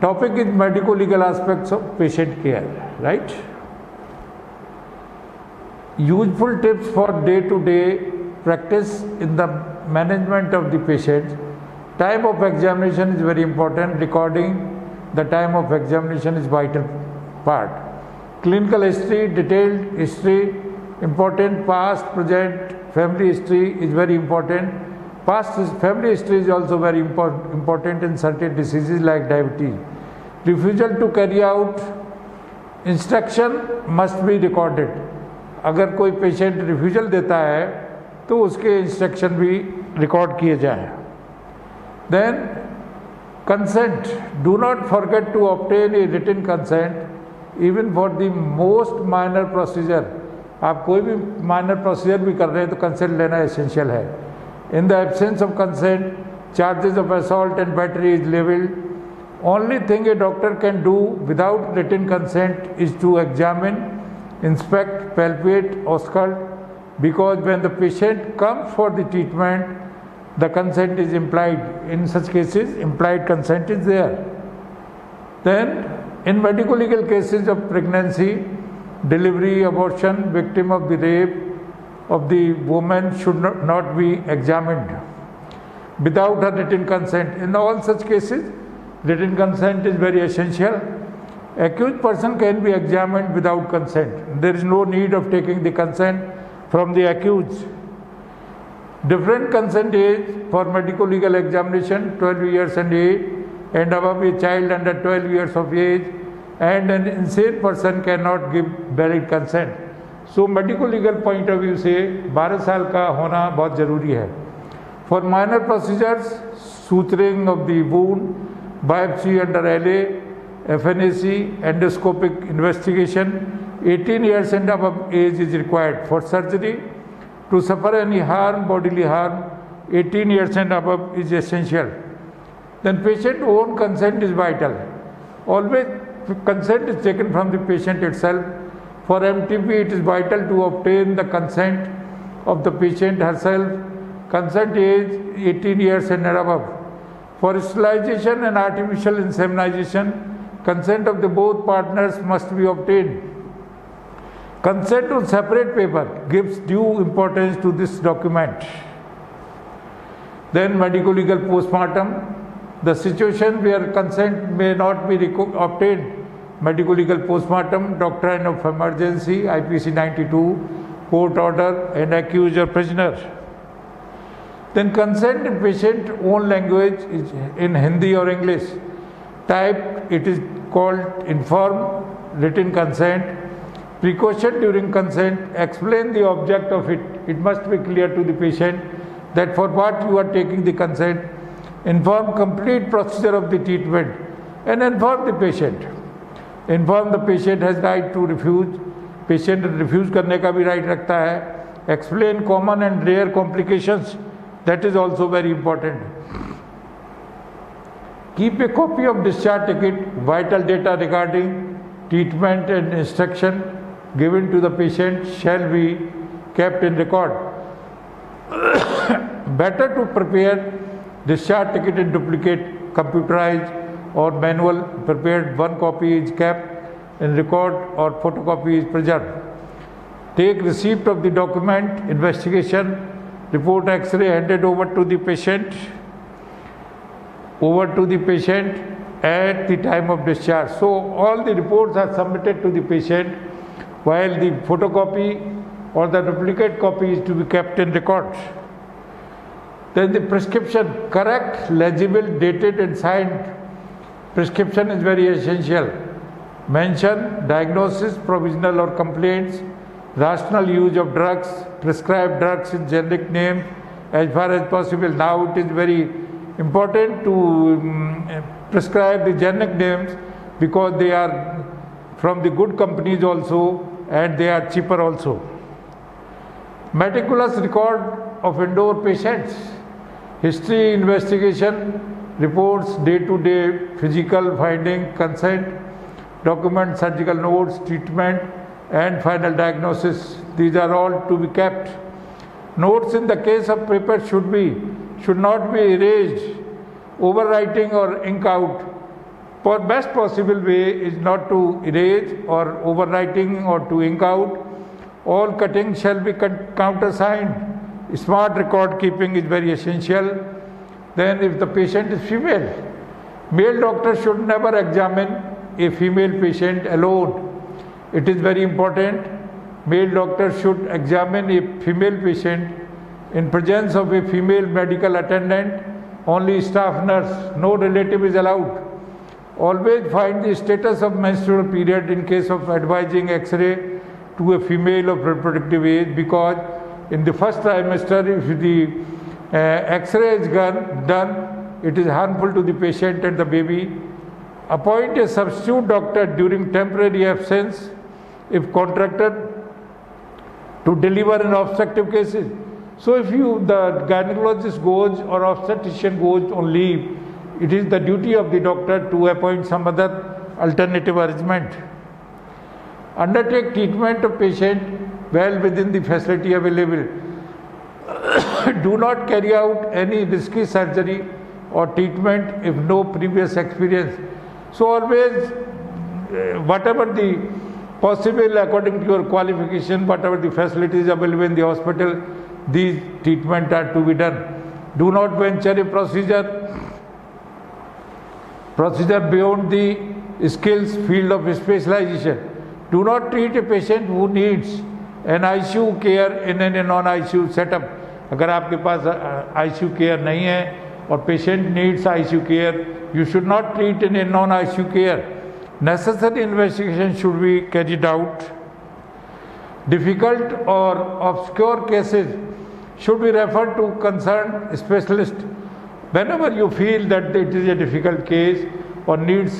Topic is medico-legal aspects of patient care, right? Useful tips for day-to-day practice in the management of the patient. Time of examination is very important. Recording the time of examination is vital part. Clinical history, detailed history, important. Past, present, family history is very important. Past family history is also very important in certain diseases like diabetes. Refusal to carry out instruction must be recorded. अगर कोई patient refusal देता है तो उसके instruction भी record किए जाएं. Then consent, do not forget to obtain a written consent even for the most minor procedure. आप कोई भी माइनर प्रोसीजर भी कर रहे हैं तो कंसेंट लेना एसेंशियल है. In the absence of consent, charges of assault and battery is levelled. Only thing a doctor can do without written consent is to examine, inspect, palpate, auscultate, because when the patient comes for the treatment, the consent is implied. In such cases, implied consent is there. Then, in medico-legal cases of pregnancy, delivery, abortion, victim of the rape of the woman should not be examined without her written consent. In all such cases, written consent is very essential. Accused person can be examined without consent. There is no need of taking the consent from the accused. Different consent age for medico-legal examination, 12 years and age, and above a child under 12 years of age, and an insane person cannot give valid consent. So medico-legal point of view से 12 साल का होना बहुत ज़रूरी है. For minor procedures, suturing of the wound, biopsy under LA, FNAC, endoscopic investigation, 18 years and above age is required. For surgery, to suffer any harm, bodily harm, 18 years and above is essential. Then patient own consent is vital. Always consent is taken from the patient itself. For MTP, it is vital to obtain the consent of the patient herself. Consent age 18 years and above. For sterilization and artificial insemination, consent of the both partners must be obtained. Consent on separate paper gives due importance to this document. Then medico-legal postmortem, the situation where consent may not be obtained. Medico-legal postmortem, doctrine of emergency, IPC 92, court order, and accused or prisoner. Then consent in patient own language is in Hindi or English. Typed, it is called informed written consent. Precaution during consent, explain the object of it. It must be clear to the patient that for what you are taking the consent. Inform complete procedure of the treatment and inform the patient. Inform the patient has right to refuse. Patient refuse करने का भी right रखता है. Explain common and rare complications. That is also very important. Keep a copy of discharge ticket, vital data regarding treatment and instruction given to the patient shall be kept in record. Better to prepare discharge ticket in duplicate, computerized or manual prepared. One copy is kept in record or photocopy is preserved. Take receipt of the document, investigation, report, X-ray handed over to the patient at the time of discharge. So all the reports are submitted to the patient while the photocopy or the duplicate copy is to be kept in records. Then the prescription, correct, legible, dated and signed. Prescription is very essential. Mention diagnosis, provisional or complaints, rational use of drugs, prescribed drugs in generic name as far as possible. Now it is very important to prescribe the generic names because they are from the good companies also and they are cheaper also. Meticulous record of indoor patients, history, investigation, reports, day-to-day physical finding, consent, document, surgical notes, treatment and final diagnosis. These are all to be kept. Notes in the case of paper should not be erased. Overwriting or ink out best possible way is not to erase or overwriting or to ink out. All cutting shall be countersigned. Smart record keeping is very essential. Then if the patient is female, male doctor should never examine a female patient alone. It is very important. Male doctor should examine a female patient in presence of a female medical attendant, only staff nurse, no relative is allowed. Always find the status of menstrual period in case of advising X-ray to a female of reproductive age, because in the first trimester, if the X-ray is done, it is harmful to the patient and the baby. Appoint a substitute doctor during temporary absence if contracted to deliver in obstructive cases. So if the gynecologist goes or obstetrician goes on leave, it is the duty of the doctor to appoint some other alternative arrangement. Undertake treatment of patient well within the facility available. Do not carry out any risky surgery or treatment if no previous experience. So always, whatever the possible according to your qualification, whatever the facilities available in the hospital, these treatments are to be done. Do not venture a procedure beyond the skills field of specialization. Do not treat a patient who needs an ICU care in a non-ICU setup. अगर आपके पास ICU care नहीं है और patient needs ICU care, you should not treat in a non-ICU care. Necessary investigation should be carried out. Difficult or obscure cases should be referred to concerned specialist. Whenever you feel that it is a difficult case or needs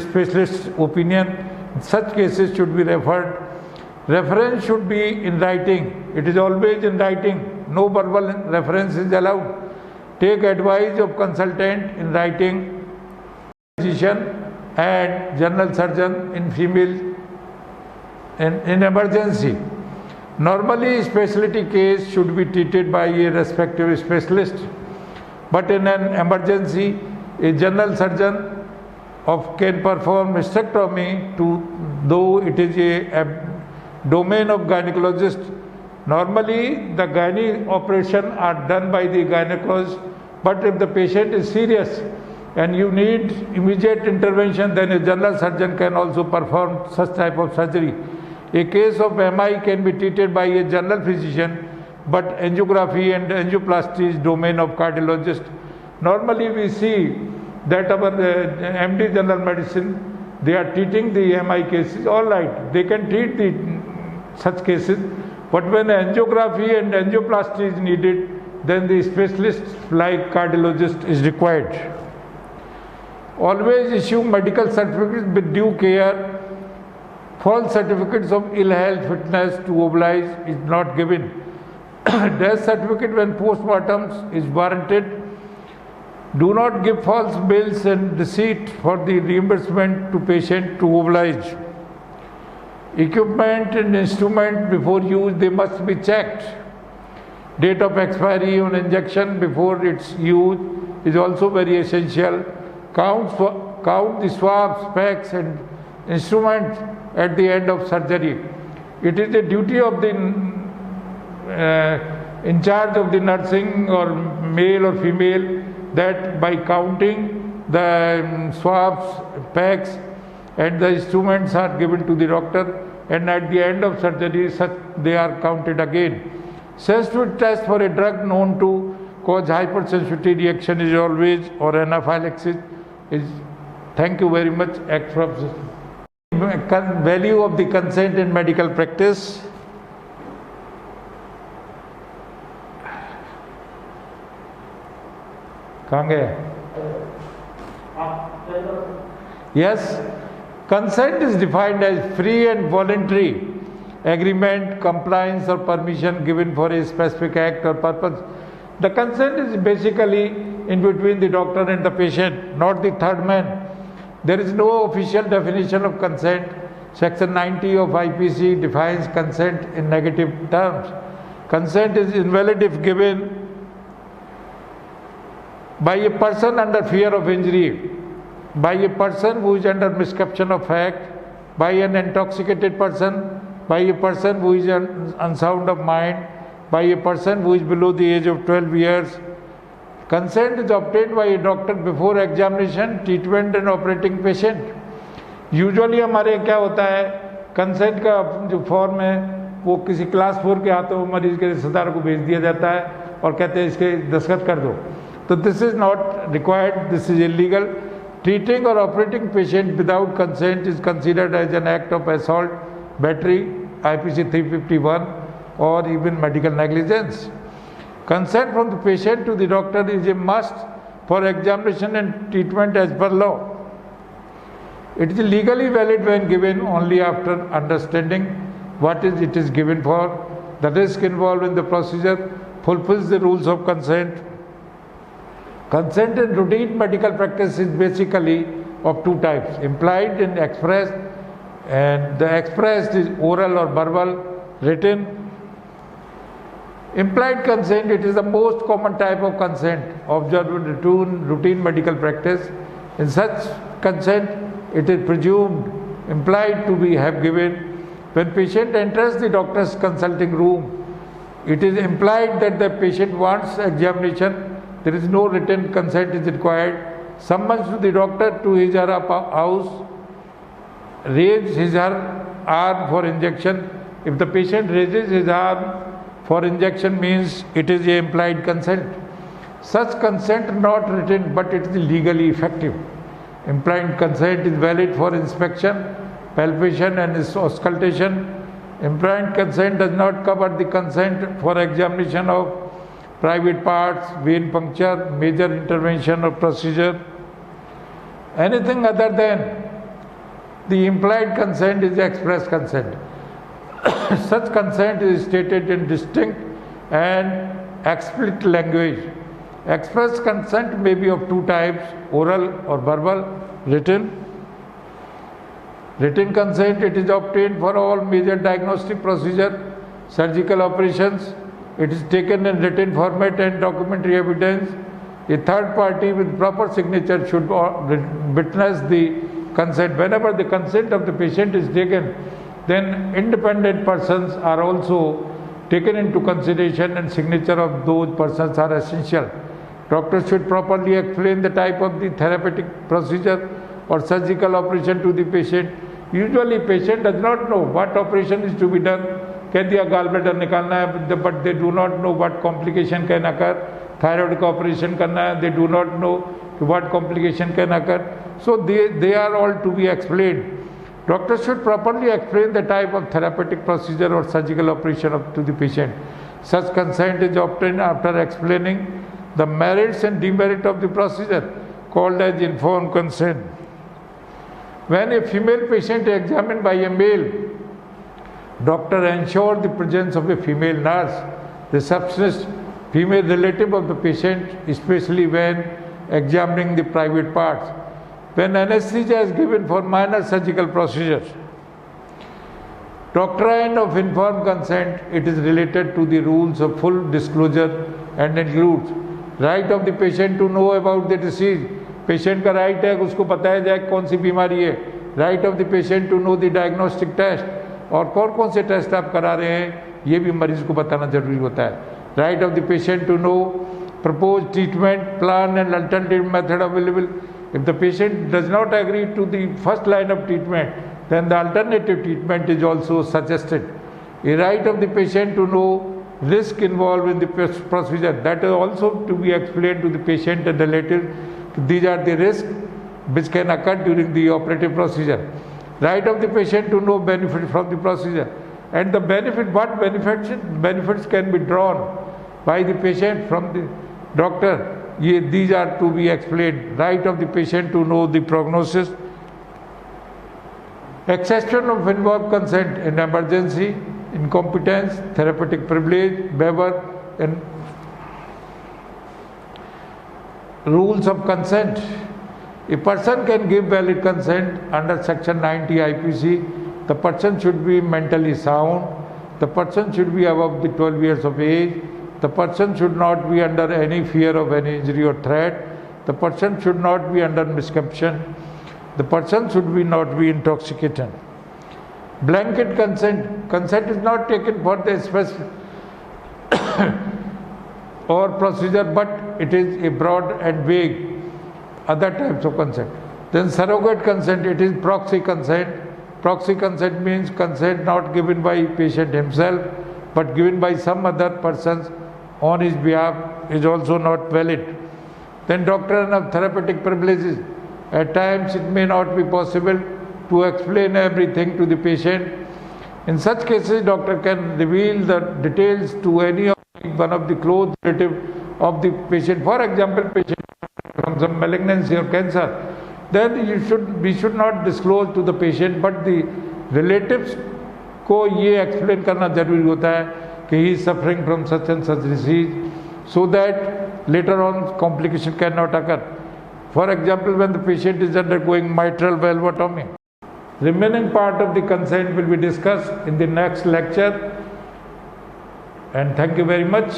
specialist opinion, such cases should be referred. Reference should be in writing. It is always in writing. No verbal reference is allowed. Take advice of consultant in writing. Physician and general surgeon in female in emergency. Normally, specialty case should be treated by a respective specialist. But in an emergency, a general surgeon can perform hysterectomy though it is a domain of gynecologist. Normally, the gynae operation are done by the gynecologist, but if the patient is serious and you need immediate intervention, then a general surgeon can also perform such type of surgery. A case of MI can be treated by a general physician, but angiography and angioplasty is domain of cardiologist. Normally we see that our MD general medicine, they are treating the MI cases, all right, they can treat such cases, but when angiography and angioplasty is needed, then the specialist like cardiologist is required. Always issue medical certificates with due care. False certificates of ill health, fitness to oblige is not given. Death certificate when post-mortem is warranted. Do not give false bills and receipt for the reimbursement to patient to oblige. Equipment and instrument before use, they must be checked. Date of expiry on injection before its use is also very essential. Count the swabs, packs and instruments at the end of surgery. It is the duty of the in charge of the nursing or male or female that by counting the swabs, packs and the instruments are given to the doctor, and at the end of surgery they are counted again. Sensitivity test for a drug known to cause hypersensitivity reaction is always, or anaphylaxis is. Thank you very much. Act from value of the consent in medical practice. कहाँ गए? Yes, consent is defined as free and voluntary agreement, compliance or permission given for a specific act or purpose. The consent is basically in between the doctor and the patient, not the third man. There is no official definition of consent. Section 90 of IPC defines consent in negative terms. Consent is invalid if given by a person under fear of injury. by a person who is under misconception of fact, by an intoxicated person, by a person who is unsound of mind, by a person who is below the age of 12 years. Consent is obtained by a doctor before examination, treatment and operating patient. Usually हमारे क्या होता है, consent का जो form है वो किसी class 4 के हाथों मरीज के रिश्तेदार को भेज दिया जाता है और कहते हैं इसके दस्तखत कर दो. तो this is not required, this is illegal. Treating और operating patient without consent is considered as an act of assault, battery, IPC 351 or even medical negligence. Consent from the patient to the doctor is a must for examination and treatment as per law. It is legally valid when given only after understanding what it is given for. The risk involved in the procedure fulfills the rules of consent. Consent in routine medical practice is basically of two types, implied and expressed. And the expressed is oral or verbal, written. Implied consent, it is the most common type of consent observed in routine medical practice. In such consent, it is presumed implied to be have given when patient enters the doctor's consulting room. It is implied that the patient wants examination. There is no written consent is required. Summons to the doctor to his or her house, raise his or her arm for injection. If the patient raises his arm for injection, means it is a implied consent. Such consent not written, but it is legally effective. Implied consent is valid for inspection, palpation and auscultation. Implied consent does not cover the consent for examination of private parts, vein puncture, major intervention or procedure. Anything other than the implied consent is express consent. Such consent is stated in distinct and explicit language. Express consent may be of two types, oral or verbal. Written consent, it is obtained for all major diagnostic procedure, surgical operations. It is taken in written format and documentary evidence. A third party with proper signature should witness the consent. Whenever the consent of the patient is taken, then independent persons are also taken into consideration and signature of those persons are essential. Doctors should properly explain the type of the therapeutic procedure or surgical operation to the patient. Usually patient does not know what operation is to be done. कह दिया gallbladder निकालना है, but they do not know what complication can occur. Thyroid का operation करना है, they do not know what complication can occur. So they are all to be explained. Doctors should properly explain the type of therapeutic procedure or surgical operation to the patient. Such consent is obtained after explaining the merits and demerits of the procedure, called as informed consent. When a female patient is examined by a male, doctor ensures the presence of a female nurse, the receptionist, female relative of the patient, especially when examining the private parts. When anesthesia is given for minor surgical procedures. Doctrine of informed consent, it is related to the rules of full disclosure and includes right of the patient to know about the disease. Patient का right है उसको बताया जाए कौन सी बीमारी है. Right of the patient to know the diagnostic test, और कौन कौन से टेस्ट आप करा रहे हैं ये भी मरीज को बताना जरूरी होता है. Right of the patient to know proposed treatment plan and alternative method available. If the patient does not agree to the first line of treatment, then the alternative treatment is also suggested. A right of the patient to know risk involved in the procedure, that is also to be explained to the patient and relative. These are the risks which can occur during the operative procedure. Right of the patient to know benefit from the procedure, and the benefit, what benefits can be drawn by the patient from the doctor. These are to be explained. Right of the patient to know the prognosis. Exception of involved consent in emergency, incompetence, therapeutic privilege, waiver, and rules of consent. A person can give valid consent under section 90 IPC. The person should be mentally sound. The person should be above the 12 years of age. The person should not be under any fear of any injury or threat. The person should not be under misconception. The person should be not be intoxicated. Blanket consent. Consent is not taken for the specific or procedure, but it is a broad and vague other types of consent. Then surrogate consent, it is proxy consent. Proxy consent means consent not given by patient himself, but given by some other persons on his behalf is also not valid. Then doctrine of therapeutic privileges. At times it may not be possible to explain everything to the patient. In such cases, doctor can reveal the details to any of one of the close relative of the patient. For example, patient from some malignancy or cancer, then we should not disclose to the patient, but the relatives को ये explain करना जरूरी होता है कि he is suffering from such and such disease, so that later on complication cannot occur. For example, when the patient is undergoing mitral valvotomy. Remaining part of the consent will be discussed in the next lecture, and thank you very much.